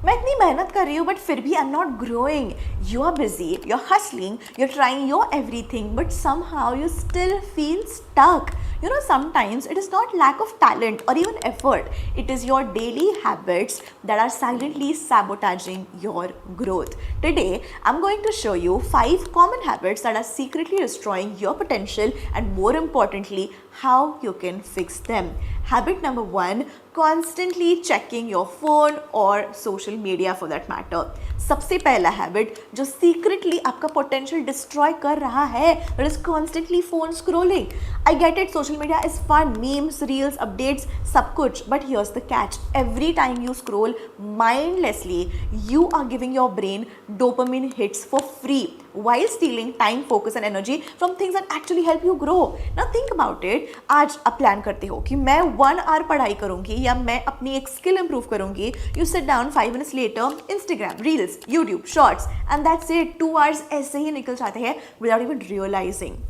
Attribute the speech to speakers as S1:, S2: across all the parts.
S1: मैं इतनी मेहनत कर रही हूँ बट फिर भी I am not growing. You are busy, you are hustling, you are trying your everything but somehow you still feel stuck. You know, sometimes it is not lack of talent or even effort. It is your daily habits that are silently sabotaging your growth. Today, I'm going to show you 5 common habits that are secretly destroying your potential and more importantly, how you can fix them. Habit number 1, constantly checking your phone or social media for that matter. सबसे पहला habit जो secretly आपका potential destroy कर रहा है, that is constantly phone scrolling. I get it, social media is fun, memes, reels, updates, सब कुछ, but here's the catch. Every time you scroll mindlessly, you are giving your brain dopamine hits for free while stealing time, focus and energy from things that actually help you grow. Now think about it. आज आप plan करते हो कि मैं 1 our पढ़ाई करूंगी या मैं अपनी एक स्किल इंप्रूव करूंगी. You sit down 5 minutes later, Instagram, Reels, YouTube, Shorts and that's it. 2 hours ऐसे ही निकल जाते हैं without even realizing.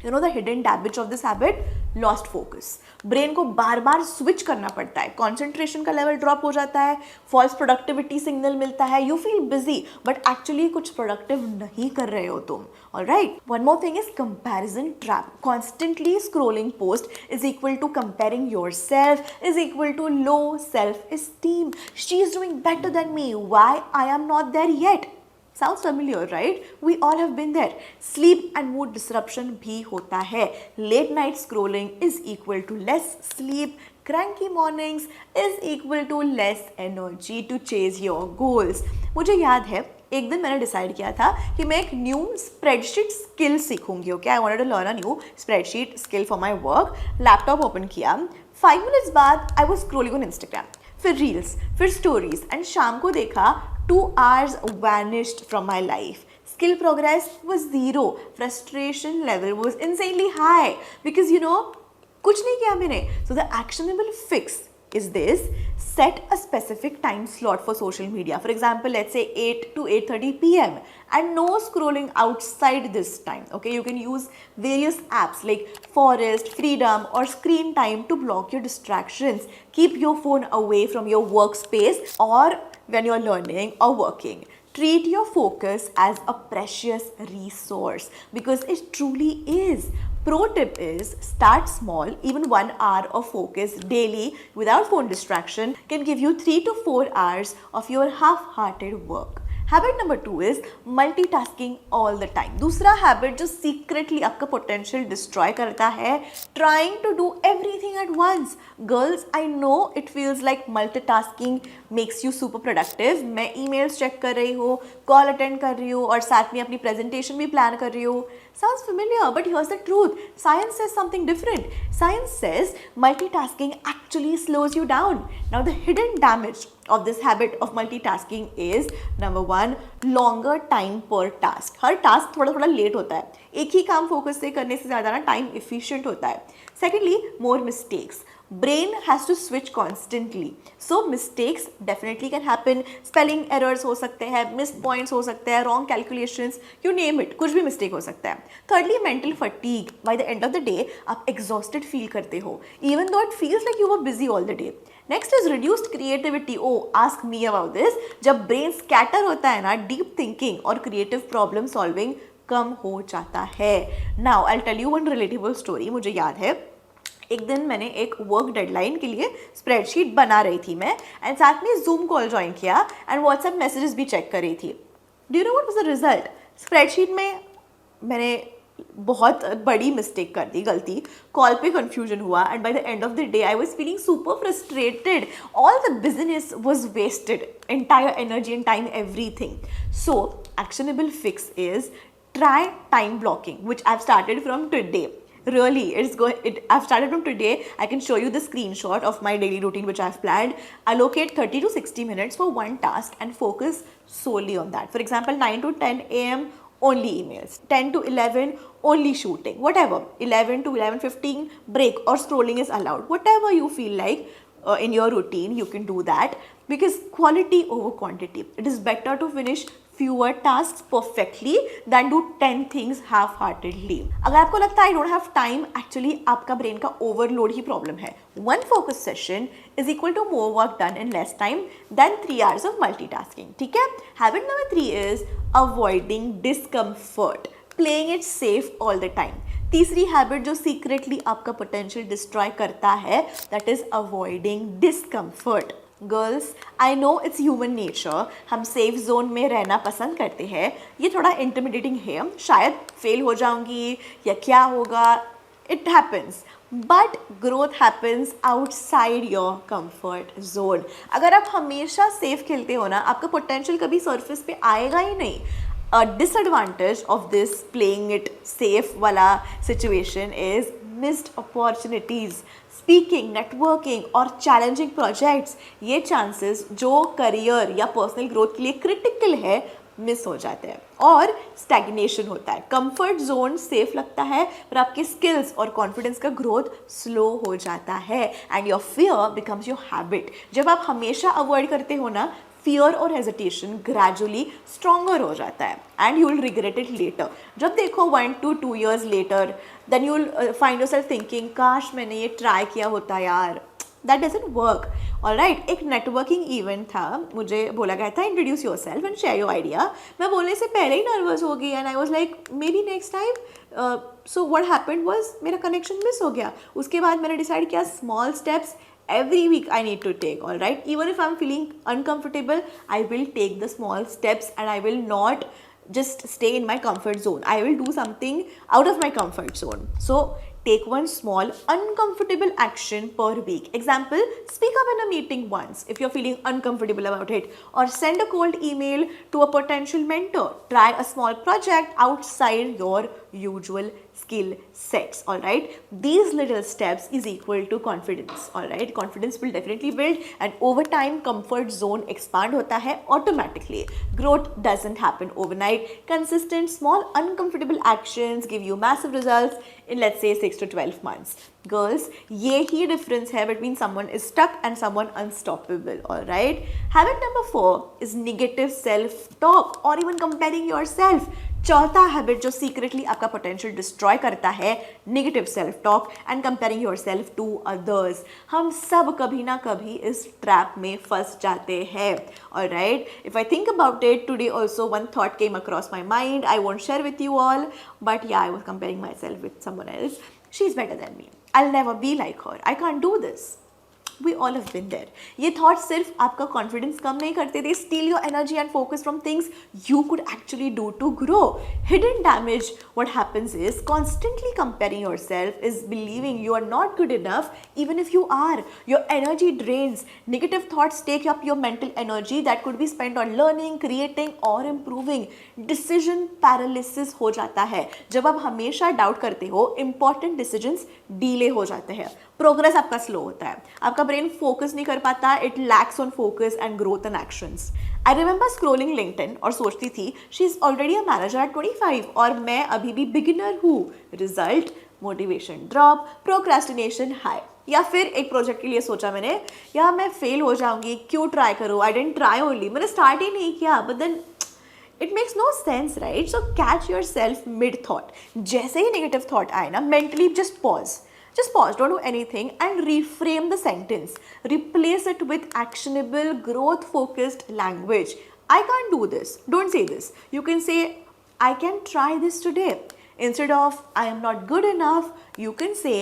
S1: You know the hidden damage of this habit? Lost focus. Brain को बार बार स्विच करना पड़ता है, कॉन्सेंट्रेशन का लेवल ड्रॉप हो जाता है, फॉल्स प्रोडक्टिविटी सिग्नल मिलता है, you feel busy but actually कुछ प्रोडक्टिव नहीं कर रहे हो तुम. Alright, one more thing is comparison trap. Constantly scrolling post is equal to comparing yourself, is equal to low self esteem. She is doing better than me, why I am not there yet. Sounds familiar, right? We all have been there. Sleep and mood disruption भी होता है. Late night scrolling is equal to less sleep. Cranky mornings is equal to less energy to chase your goals. मुझे याद है एक दिन मैंने decide किया था कि मैं एक न्यू स्प्रेडशीट स्किल सीखूंगी. Okay, I wanted to learn a new spreadsheet skill for my work. Laptop open किया, 5 मिनट्स बाद I was scrolling on Instagram, फिर रील्स, फिर स्टोरीज एंड शाम को देखा 2 hours vanished from my life. Skill progress was zero. Frustration level was insanely high because कुछ नहीं किया मैंने. So the actionable fix is this: set a specific time slot for social media. For example, let's say 8 to 8:30 p.m. and no scrolling outside this time. Okay, you can use various apps like Forest, Freedom or Screen Time to block your distractions. Keep your phone away from your workspace or when you're learning or working. Treat your focus as a precious resource because it truly is. Pro tip is start small. Even 1 hour of focus daily without phone distraction can give you 3 to 4 hours of your half-hearted work. Habit number 2 is multitasking all the time. दूसरा habit जो secretly आपका potential destroy करता है, trying to do everything at once. Girls, I know it feels like multitasking makes you super productive. मैं emails check कर रही हूँ, call attend कर रही हूँ और साथ में अपनी प्रेजेंटेशन भी प्लान कर रही हूँ. Sounds familiar, but here's the truth. Science says something different. Science says multitasking actually slows you down. Now, the hidden damage of this habit of multitasking is number 1, longer time per task. Her task थोड़ा थोड़ा late होता है. एक ही काम focus से करने से ज़्यादा ना टाइम efficient होता है. Secondly, more mistakes. Brain has to switch constantly, so mistakes definitely can happen. Spelling errors हो सकते हैं, missed points हो सकते हैं, wrong calculations, you name it, कुछ भी mistake हो सकता है. Thirdly, mental fatigue. By the end of the day, आप exhausted feel करते हो, even though it feels like you were busy all the day. Next is reduced creativity. Oh, ask me about this. जब brain scatter होता है ना, deep thinking और creative problem solving कम हो जाता है. Now, I'll tell you one relatable story. मुझे याद है एक दिन मैंने एक वर्क डेडलाइन के लिए स्प्रेडशीट बना रही थी मैं, एंड साथ में जूम कॉल ज्वाइन किया एंड व्हाट्सएप मैसेजेस भी चेक कर रही थी. Do you know what was the result? Spreadsheet में मैंने बहुत बड़ी मिस्टेक कर दी, गलती. कॉल पे कंफ्यूजन हुआ and by the end of the day I was feeling super frustrated. All the business was wasted, entire energy and time, everything. So actionable fix is try time blocking, which I've started from today. Really, I've started from today. I can show you the screenshot of my daily routine which I've planned. Allocate 30 to 60 minutes for one task and focus solely on that. For example, 9 to 10 a.m. only emails, 10 to 11 only shooting, whatever. 11 to 11:15 break or scrolling is allowed. Whatever you feel like in your routine, you can do that because quality over quantity. It is better to finish fewer tasks perfectly than do 10 things half-heartedly. अगर आपको लगता है I don't have time, actually आपका brain का overload ही problem है. One focus session is equal to more work done in less time than 3 hours of multitasking. ठीक है? Habit number 3 is avoiding discomfort, playing it safe all the time. तीसरी habit जो secretly आपका potential destroy करता है, that is avoiding discomfort. Girls, I no it's human nature, हम safe zone में रहना पसंद करते हैं. ये थोड़ा इंटिमिडेटिंग है, शायद फेल हो जाऊंगी या क्या होगा, it happens. But growth happens outside your comfort zone. अगर आप हमेशा सेफ खेलते हो ना, आपका पोटेंशियल कभी सरफेस पे आएगा ही नहीं. A disadvantage of this playing it safe wala situation is missed opportunities. Speaking, networking और challenging projects, ये chances जो career या personal growth के लिए critical है, मिस हो जाते हैं और स्टैग्नेशन होता है. कंफर्ट जोन सेफ लगता है पर आपके स्किल्स और कॉन्फिडेंस का ग्रोथ स्लो हो जाता है and your fear becomes your habit. जब आप हमेशा अवॉइड करते हो ना, फियर और हेजिटेशन ग्रेजुअली स्ट्रॉन्गर हो जाता है and you will regret it later. जब देखो 1 to 2 years later, then you will find yourself thinking काश मैंने ये ट्राई किया होता यार. That doesn't work. ऑलराइट, एक नेटवर्किंग इवेंट था, मुझे बोला गया था introduce yourself and share your idea. मैं बोलने से पहले ही नर्वस हो गई and I was like maybe next time. So what happened was मेरा कनेक्शन मिस हो गया. उसके बाद मैंने डिसाइड किया small steps every week I need to take. All right, even if I'm feeling uncomfortable, I will take the small steps and I will not just stay in my comfort zone. I will do something out of my comfort zone. So take one small uncomfortable action per week. Example, speak up in a meeting once if you're feeling uncomfortable about it, or send a cold email to a potential mentor. Try a small project outside your usual skill sets. All right, these little steps is equal to confidence. All right, confidence will definitely build and over time comfort zone expand hota hai automatically. Growth doesn't happen overnight. Consistent small uncomfortable actions give you massive results in, let's say, 6 to 12 months. Girls, ये ही difference है between someone is stuck and someone unstoppable. All right, habit number 4 is negative self talk or even comparing yourself. चौथा habit जो secretly आपका potential destroy करता है, negative self talk and comparing yourself to others. हम सब कभी ना कभी इस ट्रैप में फंस जाते हैं. Alright, if I think about it today also one thought came across my mind. I won't share with you all, but yeah I was comparing myself with someone else. She is better than me, I will never be like her, I can't do this. We all have been there. ये thought सिर्फ आपका confidence कम नहीं करते, they steal your energy and focus from things you could actually do to grow. Hidden damage, what happens is constantly comparing yourself is believing you are not good enough even if you are. Your energy drains. Negative thoughts take up your mental energy that could be spent on learning, creating or improving. Decision paralysis हो जाता है. जब आप हमेशा doubt करते हो, important decisions delay हो जाते हैं, प्रोग्रेस आपका स्लो होता है, आपका ब्रेन फोकस नहीं कर पाता, it lacks on focus and growth and actions. I remember scrolling LinkedIn और सोचती थी she is already a manager eight 25 और मैं अभी भी बिगिनर हूँ. Result, motivation drop, procrastination high. या फिर एक प्रोजेक्ट के लिए सोचा मैंने, या मैं फेल हो जाऊंगी, क्यों ट्राई करूँ, आई डेंट ट्राई ओनली, मैंने स्टार्ट ही नहीं किया. But then it makes no sense, right? So catch yourself mid thought. जैसे ही नेगेटिव थॉट आए ना, mentally just pause. Just pause, don't do anything and reframe the sentence. Replace it with actionable, growth-focused language. I can't do this. Don't say this. You can say, I can try this today. Instead of, I am not good enough, you can say,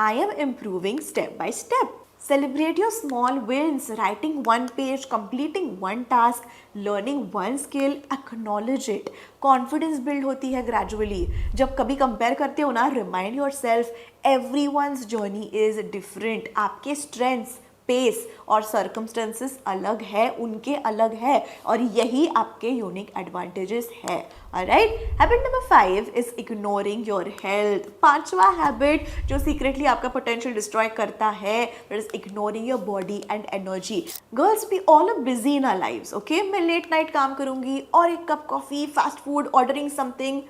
S1: I am improving step by step. Celebrate your small wins, writing one page, completing one task, learning one skill, acknowledge it. Confidence build होती है gradually. जब कभी compare करते हो ना, remind yourself, everyone's journey is different. आपके strengths, pace और circumstances अलग है, उनके अलग है और यही आपके यूनिक एडवांटेजेस है. Alright, habit number 5 is ignoring your health. पांचवा हैबिट जो सीक्रेटली आपका पोटेंशियल डिस्ट्रॉय करता है, that is ignoring your body and energy. Girls, we all are busy in our lives. Okay, मैं लेट नाइट काम करूंगी और एक cup coffee, fast food, ordering something,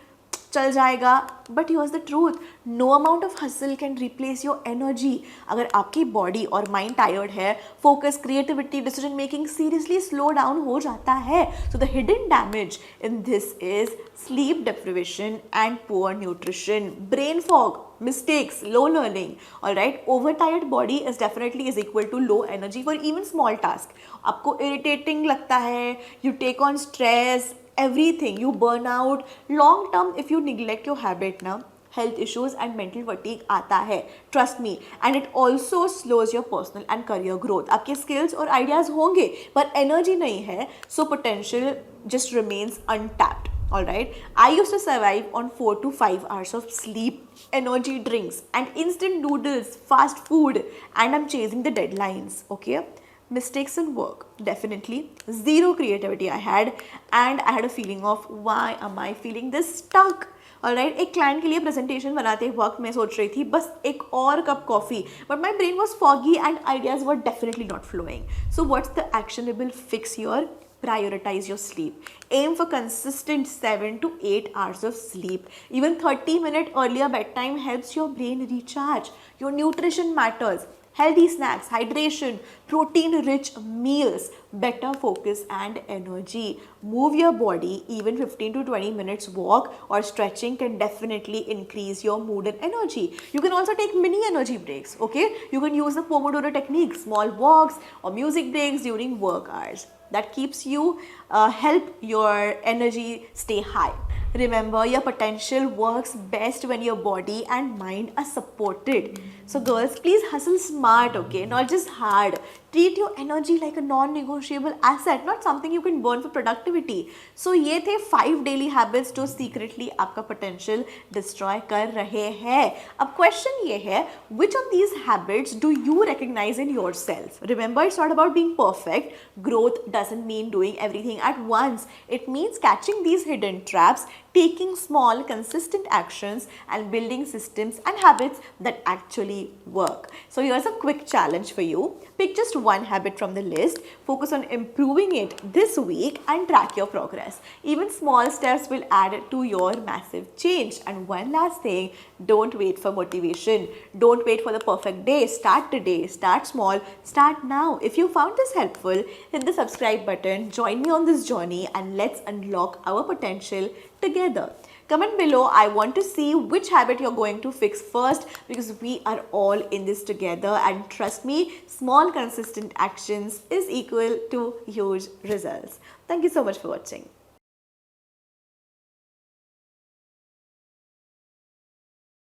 S1: चल जाएगा, but here's the truth, no amount of hustle can replace your energy. अगर आपकी body और माइंड टायर्ड है, focus, creativity, decision making seriously slow down हो जाता है. So the hidden damage in this is sleep deprivation and poor nutrition, brain fog, mistakes, low learning. All right, overtired body is definitely is equal to low energy for even small task. आपको irritating लगता है, you take on stress, everything, you burn out. Long term if you neglect your habit ना, health issues and mental fatigue आता है, trust me. And it also slows your personal and career growth. आपके skills और ideas होंगे पर energy नहीं है, so potential just remains untapped. Alright, I used to survive on 4 to 5 hours of sleep, energy drinks and instant noodles, fast food, and I'm chasing the deadlines. Okay, mistakes in work, definitely. Zero creativity I had, and I had a feeling of why am I feeling this stuck. Alright, एक client के लिए presentation बनाते वक्त मैं सोच रही थी बस एक और cup coffee, but my brain was foggy and ideas were definitely not flowing. So what's the actionable fix your? Prioritize your sleep. Aim for consistent 7 to 8 hours of sleep. Even 30-minute earlier bedtime helps your brain recharge. Your nutrition matters. Healthy snacks, hydration, protein-rich meals, better focus and energy. Move your body. Even 15 to 20 minutes walk or stretching can definitely increase your mood and energy. You can also take mini energy breaks, okay? You can use the Pomodoro technique, small walks or music breaks during work hours. That keeps you, help your energy stay high. Remember, your potential works best when your body and mind are supported. So girls, please hustle smart, okay? Not just hard. Treat your energy like a non-negotiable asset, not something you can burn for productivity. So ये थे 5 daily habits जो secretly आपका potential destroy कर रहे हैं. अब question ये है, which of these habits do you recognize in yourself? Remember, it's not about being perfect. Growth doesn't mean doing everything at once. It means catching these hidden traps, taking small, consistent actions and building systems and habits that actually work. So here's a quick challenge for you. Pick just one habit from the list, focus on improving it this week and track your progress. Even small steps will add to your massive change. And one last thing, don't wait for motivation. Don't wait for the perfect day. Start today, start small, start now. If you found this helpful, hit the subscribe button, join me on this journey and let's unlock our potential together. Comment below, I want to see which habit you're going to fix first because we are all in this together, and trust me, small consistent actions is equal to huge results. Thank you so much for watching.